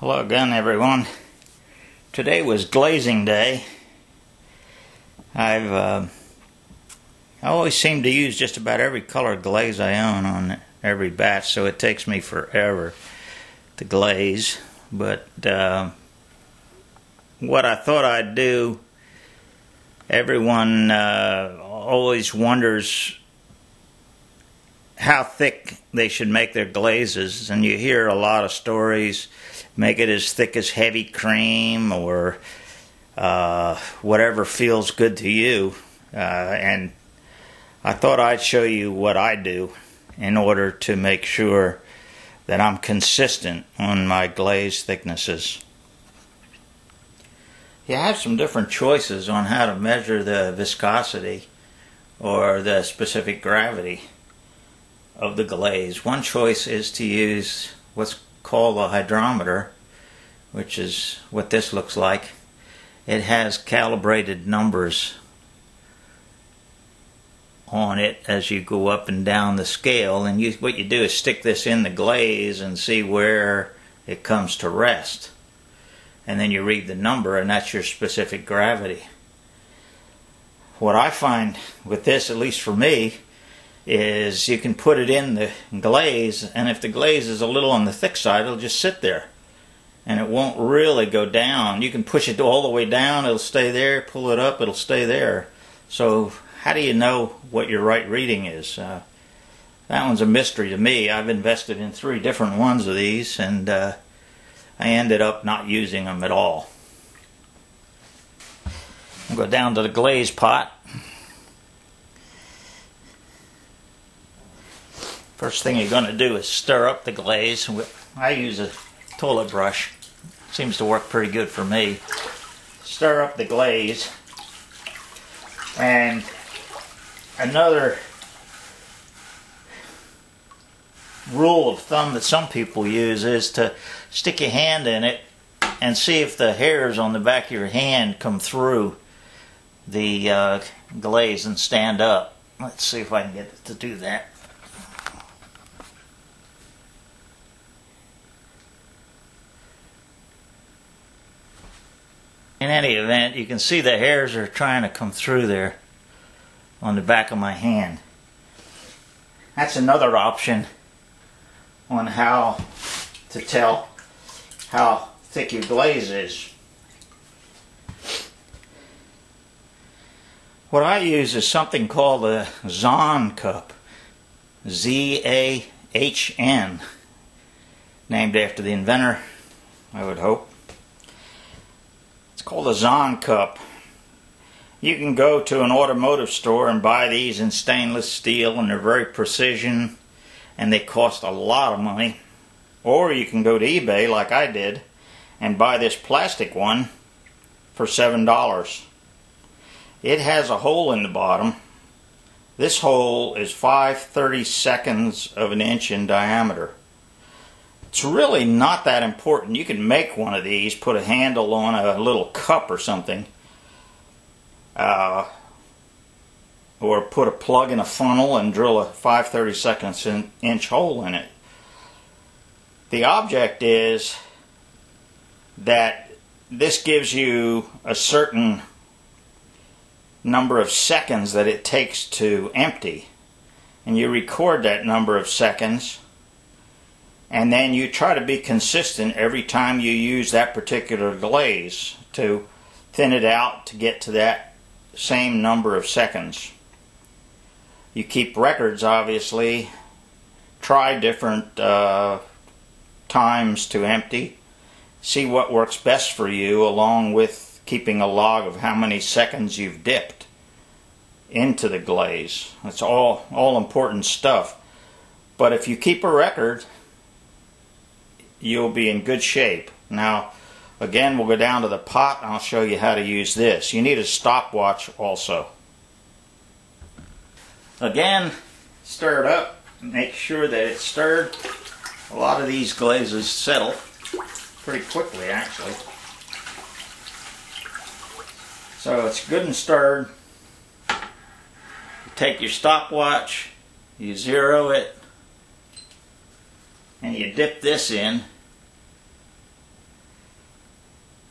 Hello again, everyone. Today was glazing day. I always seem to use just about every color glaze I own on every batch, so it takes me forever to glaze. But what I thought I'd do, everyone always wonders how thick they should make their glazes, and you hear a lot of stories, make it as thick as heavy cream or whatever feels good to you, and I thought I'd show you what I do in order to make sure that I'm consistent on my glaze thicknesses. You have some different choices on how to measure the viscosity or the specific gravity of the glaze. One choice is to use what's called a hydrometer, which is what this looks like. It has calibrated numbers on it as you go up and down the scale, and what you do is stick this in the glaze and see where it comes to rest, and then you read the number, and that's your specific gravity. What I find with this, at least for me, is you can put it in the glaze, and if the glaze is a little on the thick side, it'll just sit there and it won't really go down. You can push it all the way down, it'll stay there. Pull it up, it'll stay there. So how do you know what your right reading is? That one's a mystery to me. I've invested in 3 different ones of these, and I ended up not using them at all. I'll go down to the glaze pot. First thing you're going to do is stir up the glaze. I use a toilet brush. Seems to work pretty good for me. Stir up the glaze. And another rule of thumb that some people use is to stick your hand in it and see if the hairs on the back of your hand come through the glaze and stand up. Let's see if I can get it to do that. In any event, you can see the hairs are trying to come through there on the back of my hand. That's another option on how to tell how thick your glaze is. What I use is something called a Zahn cup, Z-A-H-N, named after the inventor, I would hope. It's called a Zahn cup. You can go to an automotive store and buy these in stainless steel, and they're very precision and they cost a lot of money. Or you can go to eBay like I did and buy this plastic one for $7. It has a hole in the bottom. This hole is 5/32 of an inch in diameter. It's really not that important. You can make one of these, put a handle on a little cup or something, or put a plug in a funnel and drill a 5/32 inch hole in it. The object is that this gives you a certain number of seconds that it takes to empty, and you record that number of seconds, and then you try to be consistent every time you use that particular glaze to thin it out to get to that same number of seconds. You keep records, obviously. Try different times to empty. See what works best for you, along with keeping a log of how many seconds you've dipped into the glaze. That's all important stuff. But if you keep a record, you'll be in good shape. Now, again, we'll go down to the pot and I'll show you how to use this. You need a stopwatch also. Again, stir it up. Make sure that it's stirred. A lot of these glazes settle pretty quickly, actually. So it's good and stirred. You take your stopwatch, you zero it, and you dip this in,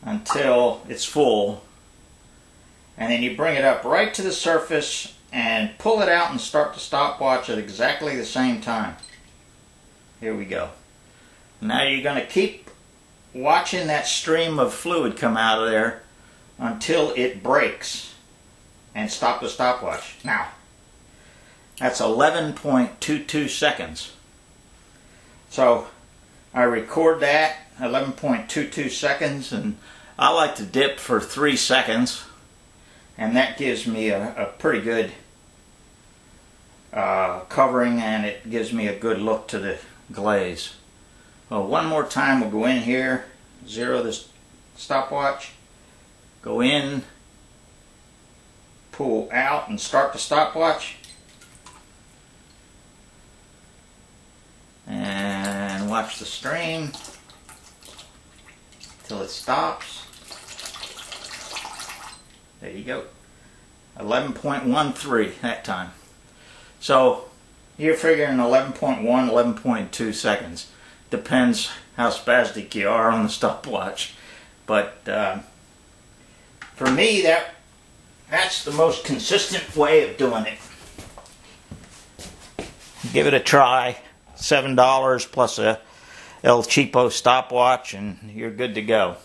until it's full, and then you bring it up right to the surface and pull it out and start the stopwatch at exactly the same time. Here we go. Now you're going to keep watching that stream of fluid come out of there until it breaks, and stop the stopwatch. Now, that's 11.22 seconds. So I record that 11.22 seconds, and I like to dip for 3 seconds, and that gives me a pretty good covering, and it gives me a good look to the glaze. Well, one more time we'll go in here, zero this stopwatch, go in, pull out and start the stopwatch, and watch the stream till it stops. There you go. 11.13 that time. So you're figuring 11.1, 11.2 seconds. Depends how spastic you are on the stopwatch. But for me, that's the most consistent way of doing it. Give it a try. $7 plus a El Cheapo stopwatch, and you're good to go.